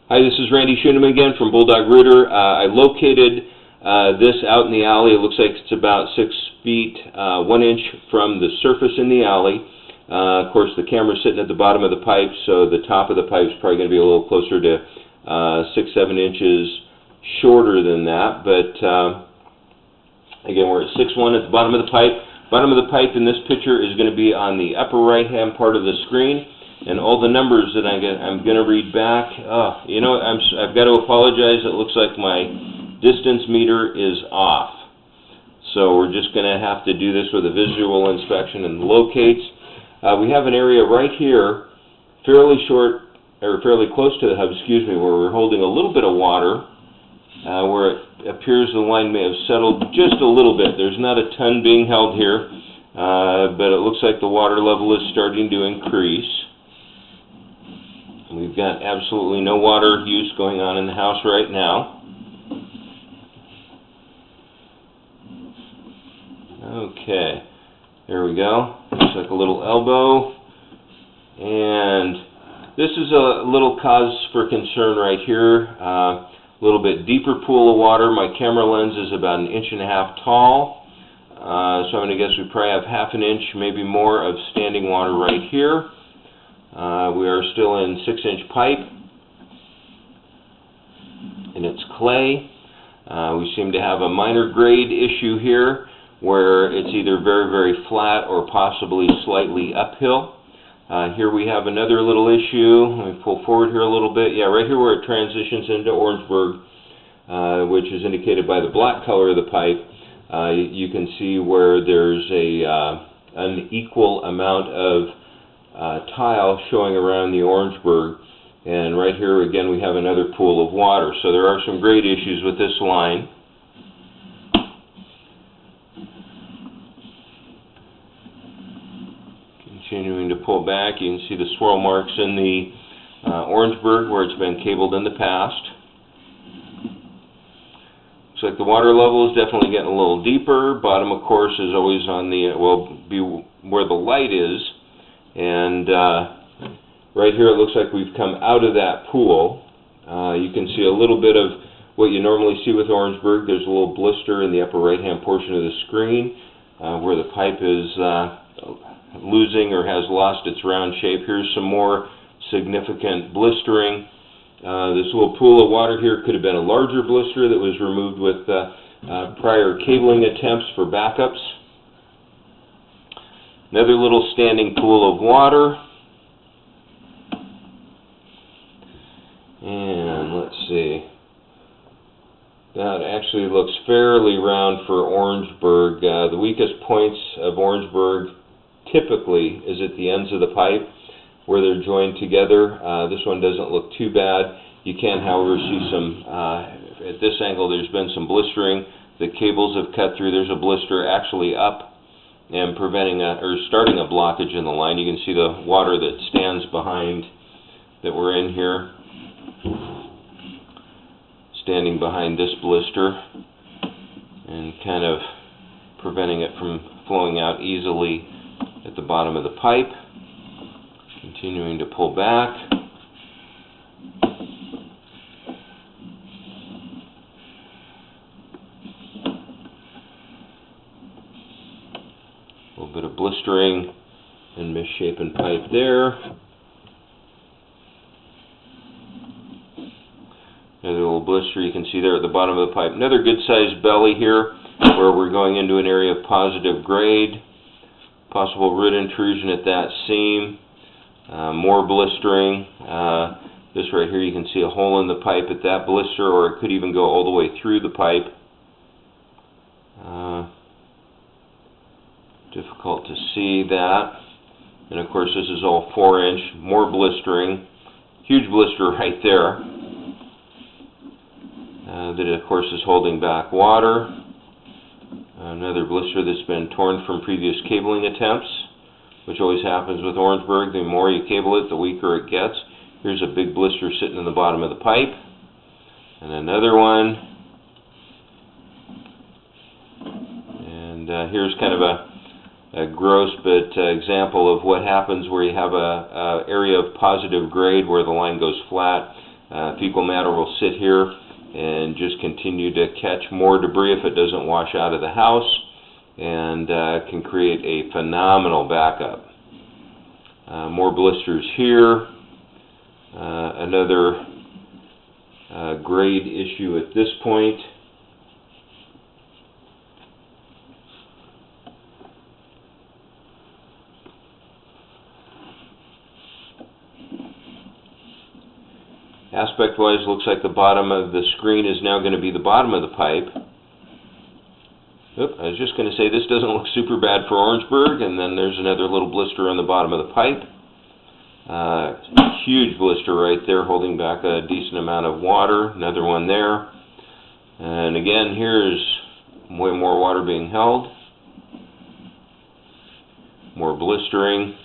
Hi, this is Randy Schoeneman again from Bulldog Rooter. I located this out in the alley. It looks like it's about 6 feet 1 inch from the surface in the alley. Of course, the camera's sitting at the bottom of the pipe, so the top of the pipe is probably going to be a little closer to 6-7 inches shorter than that. But again, we're at 6'1" at the bottom of the pipe. Bottom of the pipe in this picture is going to be on the upper right-hand part of the screen. And all the numbers that I'm going to read back, you know, I've got to apologize. It looks like my distance meter is off. So we're just going to have to do this with a visual inspection and locates. We have an area right here, fairly short, or fairly close to the hub, where we're holding a little bit of water, where it appears the line may have settled just a little bit. There's not a ton being held here, but it looks like the water level is starting to increase. We've got absolutely no water use going on in the house right now. Okay, there we go. Looks like a little elbow. And this is a little cause for concern right here. A little bit deeper pool of water. My camera lens is about 1.5 inches tall. So I'm going to guess we probably have ½ an inch, maybe more, of standing water right here. We are still in 6-inch pipe, and it's clay. We seem to have a minor grade issue here, where it's either very, very flat or possibly slightly uphill. Here we have another little issue. Let me pull forward here a little bit. Yeah, right here where it transitions into Orangeburg, which is indicated by the black color of the pipe, you can see where there's a unequal amount of tile showing around the Orangeburg, and right here again we have another pool of water. So there are some grade issues with this line. Continuing to pull back, you can see the swirl marks in the Orangeburg where it's been cabled in the past. Looks like the water level is definitely getting a little deeper. Bottom, of course, is always on the, will be where the light is. And right here it looks like we've come out of that pool. You can see a little bit of what you normally see with Orangeburg. There's a little blister in the upper right-hand portion of the screen where the pipe is losing or has lost its round shape. Here's some more significant blistering. This little pool of water here could have been a larger blister that was removed with prior cabling attempts for backups. Another little standing pool of water. And let's see. That actually looks fairly round for Orangeburg. The weakest points of Orangeburg typically is at the ends of the pipe where they're joined together. This one doesn't look too bad. You can, however, see some, at this angle there's been some blistering. The cables have cut through. There's a blister actually up and preventing or starting a blockage in the line. You can see the water that stands behind, that we're in here, standing behind this blister and kind of preventing it from flowing out easily at the bottom of the pipe. Continuing to pull back. A little bit of blistering and misshapen pipe there. Another little blister you can see there at the bottom of the pipe. Another good sized belly here where we're going into an area of positive grade. Possible root intrusion at that seam. More blistering. This right here, you can see a hole in the pipe at that blister, or it could even go all the way through the pipe. Difficult to see that. And of course this is all 4-inch, more blistering. Huge blister right there. That of course is holding back water. Another blister that's been torn from previous cabling attempts, which always happens with Orangeburg. The more you cable it, the weaker it gets. Here's a big blister sitting in the bottom of the pipe. And another one. And here's kind of a gross but example of what happens where you have a area of positive grade where the line goes flat. Fecal matter will sit here and just continue to catch more debris if it doesn't wash out of the house, and can create a phenomenal backup. More blisters here. Another grade issue at this point. Aspect-wise, looks like the bottom of the screen is now going to be the bottom of the pipe. Oop, I was just going to say this doesn't look super bad for Orangeburg, and then there's another little blister on the bottom of the pipe. Huge blister right there holding back a decent amount of water. Another one there. And again, here's way more water being held. More blistering.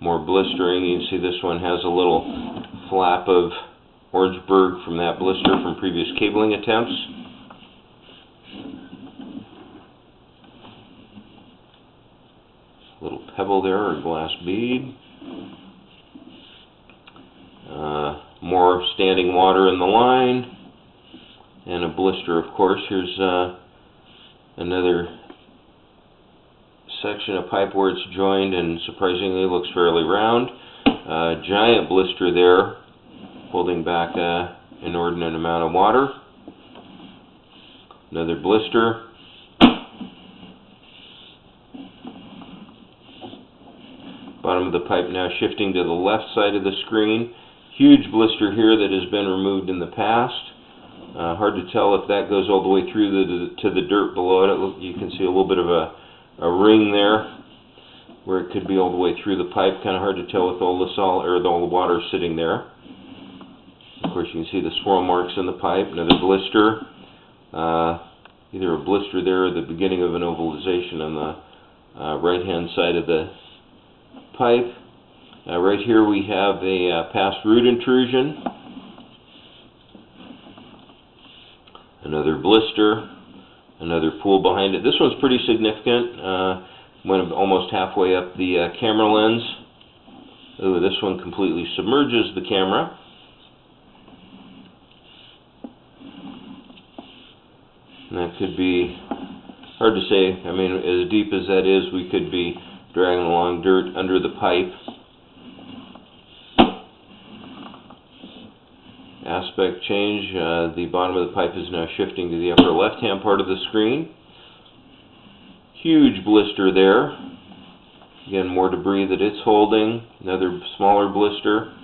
More blistering. You can see this one has a little flap of Orangeburg from that blister from previous cabling attempts. A little pebble there, or glass bead. More standing water in the line. And a blister, of course. Here's another section of pipe where it's joined and surprisingly looks fairly round. Giant blister there holding back an inordinate amount of water. Another blister. Bottom of the pipe now shifting to the left side of the screen. Huge blister here that has been removed in the past. Hard to tell if that goes all the way through to the dirt below it. You can see a little bit of a ring there where it could be all the way through the pipe. Kind of hard to tell with all the all the water sitting there. Of course, you can see the swirl marks in the pipe. Another blister. Either a blister there or the beginning of an ovalization on the right-hand side of the pipe. Right here we have a past root intrusion. Another blister. Another pool behind it. This one's pretty significant. Went almost halfway up the camera lens. Ooh, this one completely submerges the camera. And that could be hard to say. I mean, as deep as that is, we could be dragging along dirt under the pipe. Aspect change. The bottom of the pipe is now shifting to the upper left-hand part of the screen. Huge blister there. Again, more debris that it's holding. Another smaller blister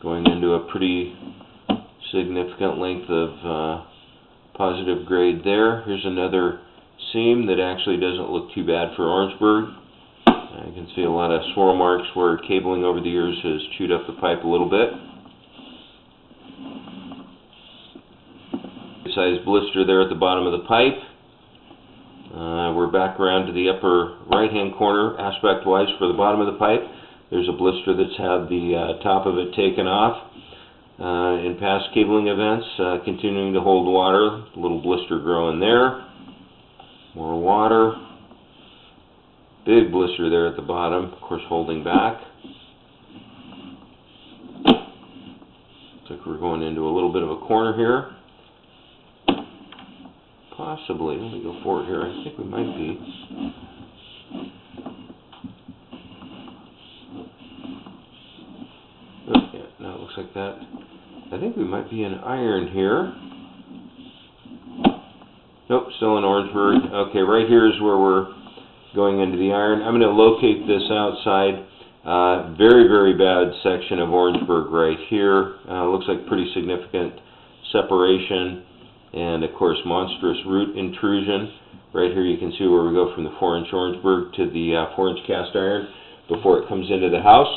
going into a pretty significant length of positive grade there. Here's another seam that actually doesn't look too bad for Orangeburg. You can see a lot of swirl marks where cabling over the years has chewed up the pipe a little bit. Size blister there at the bottom of the pipe. We're back around to the upper right-hand corner aspect-wise for the bottom of the pipe. There's a blister that's had the top of it taken off. In past cabling events, continuing to hold water. A little blister growing there. More water. Big blister there at the bottom, of course holding back. Looks like we're going into a little bit of a corner here. Possibly. Let me go forward here. I think we might be. Oh, yeah, no, it looks like that. I think we might be in iron here. Nope, still in Orangeburg. Okay, right here is where we're going into the iron. I'm going to locate this outside. Very, very bad section of Orangeburg right here. Looks like pretty significant separation. And of course, monstrous root intrusion. Right here you can see where we go from the 4-inch Orangeburg to the 4-inch cast iron before it comes into the house.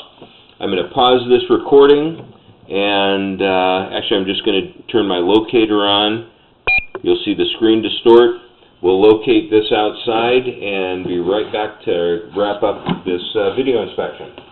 I'm going to pause this recording, and actually I'm just going to turn my locator on. You'll see the screen distort. We'll locate this outside and be right back to wrap up this video inspection.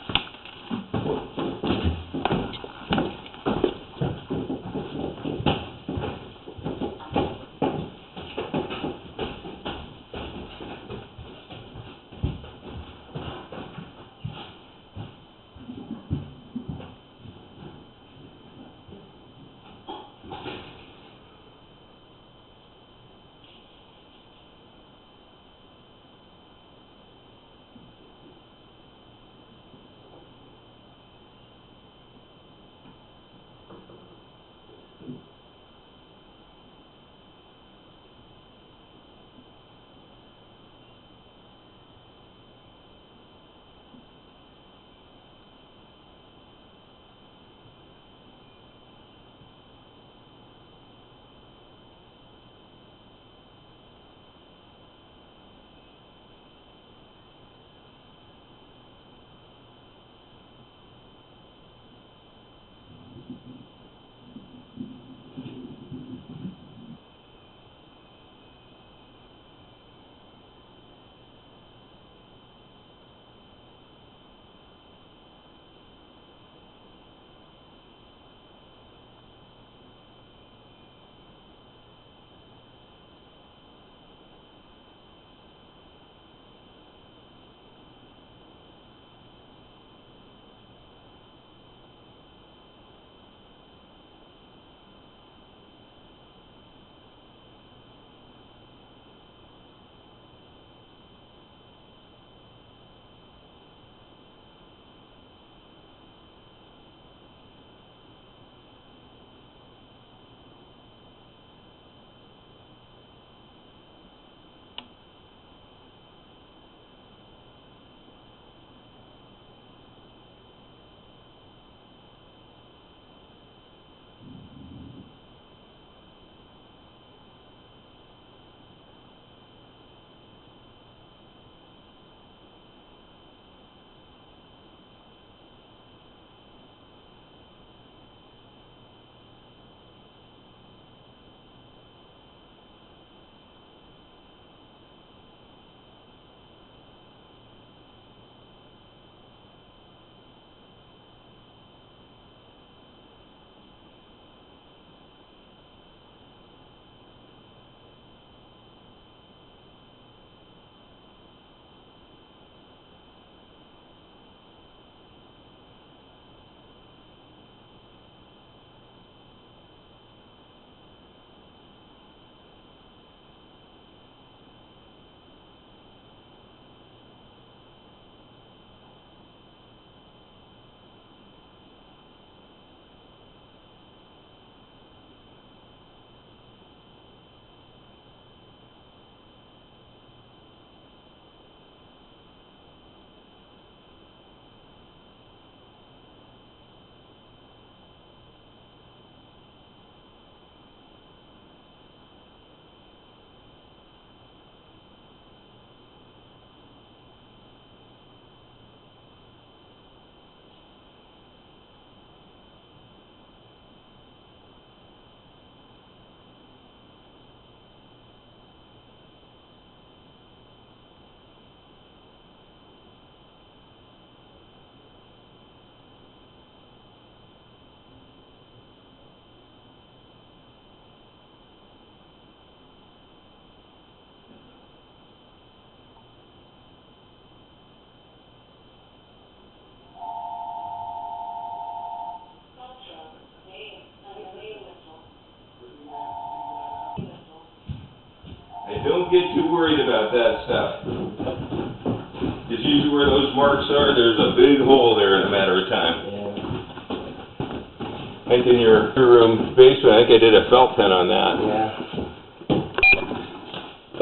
don't get too worried about that stuff. Because usually where those marks are, there's a big hole there in a matter of time. Yeah. Like in your room basement, I think I did a felt pen on that. Yeah.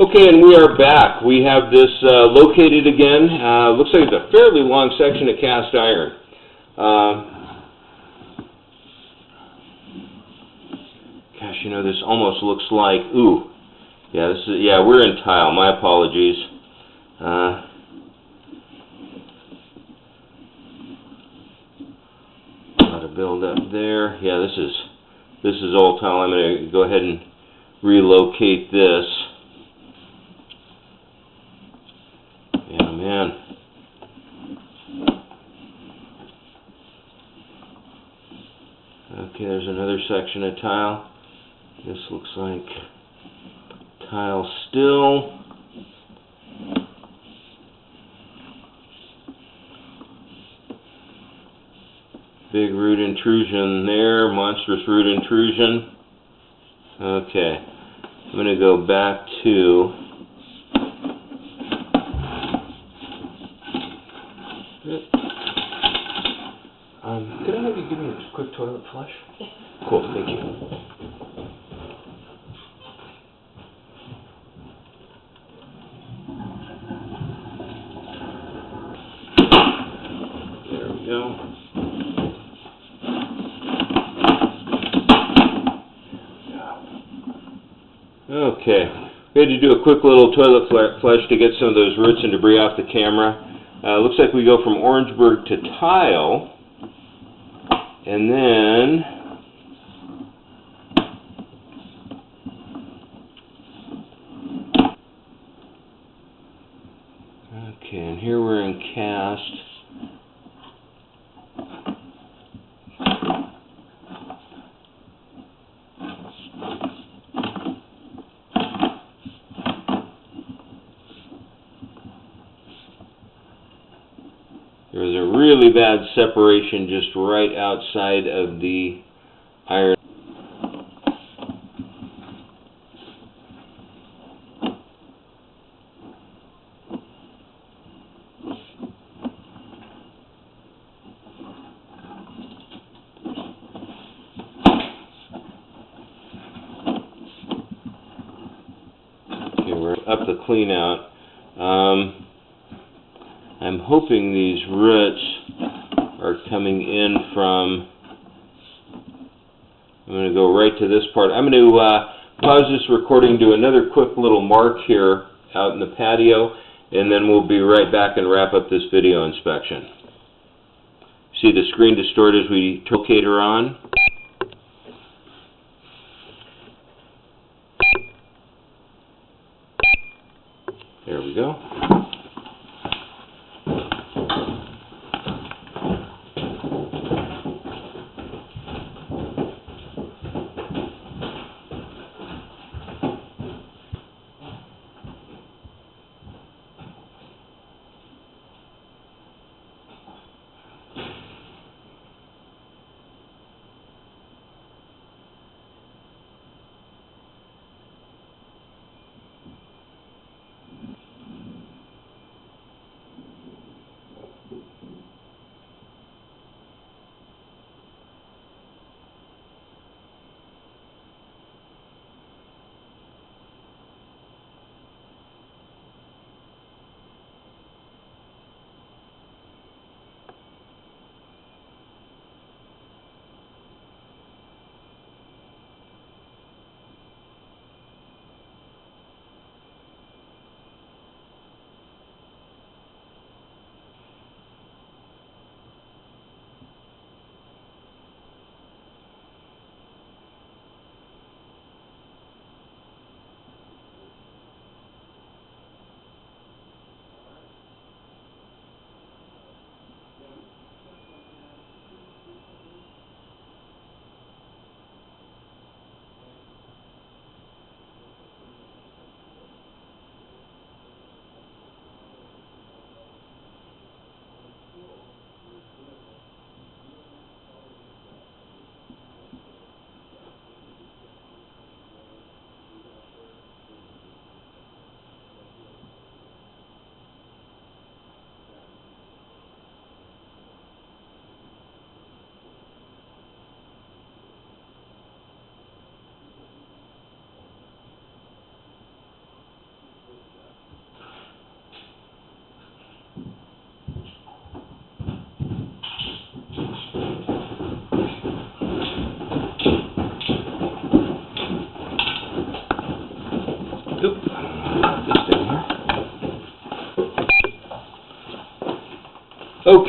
Okay, and we are back. We have this located again. Looks like it's a fairly long section of cast iron. Gosh, you know, this almost looks like, ooh, yeah, this is, yeah, we're in tile. My apologies. A lot of build up there. Yeah, this is old tile. I'm going to go ahead and relocate this. Yeah, man. Okay, there's another section of tile. This looks like tile still. Big root intrusion there, monstrous root intrusion. Okay, I'm going to go back to could I have you give me a quick toilet flush? Cool, thank you. There we go. Okay, we had to do a quick little toilet flush to get some of those roots and debris off the camera. Looks like we go from Orangeburg to tile, and then okay, and here we're in cast. There was a really bad separation just right outside of the iron. Okay, we're up the clean out. I'm hoping these roots are coming in from, I'm going to go right to this part. I'm going to pause this recording, do another quick little mark here out in the patio, and then we'll be right back and wrap up this video inspection. See the screen distort as we locate her on? There we go.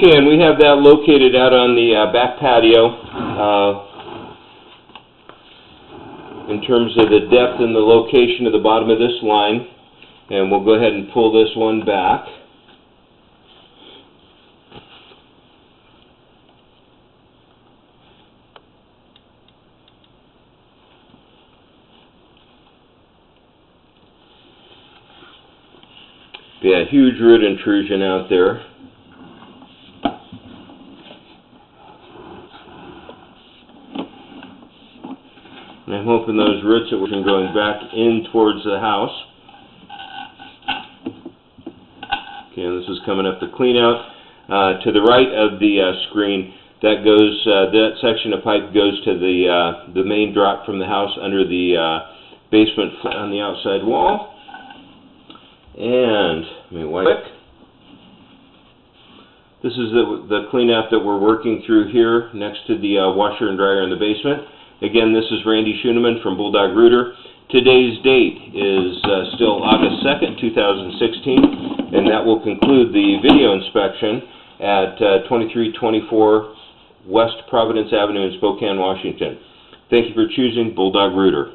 Okay, and we have that located out on the back patio. In terms of the depth and the location of the bottom of this line, and we'll go ahead and pull this one back. Yeah, huge root intrusion out there. And I'm hoping those roots that were going back in towards the house. Okay, and this is coming up the clean out. To the right of the screen, that goes, that section of pipe goes to the main drop from the house under the basement on the outside wall. And let me wipe it. This is the cleanup that we're working through here next to the washer and dryer in the basement. Again, this is Randy Schoeneman from Bulldog Rooter. Today's date is still August 2nd, 2016, and that will conclude the video inspection at 2324 West Providence Avenue in Spokane, Washington. Thank you for choosing Bulldog Rooter.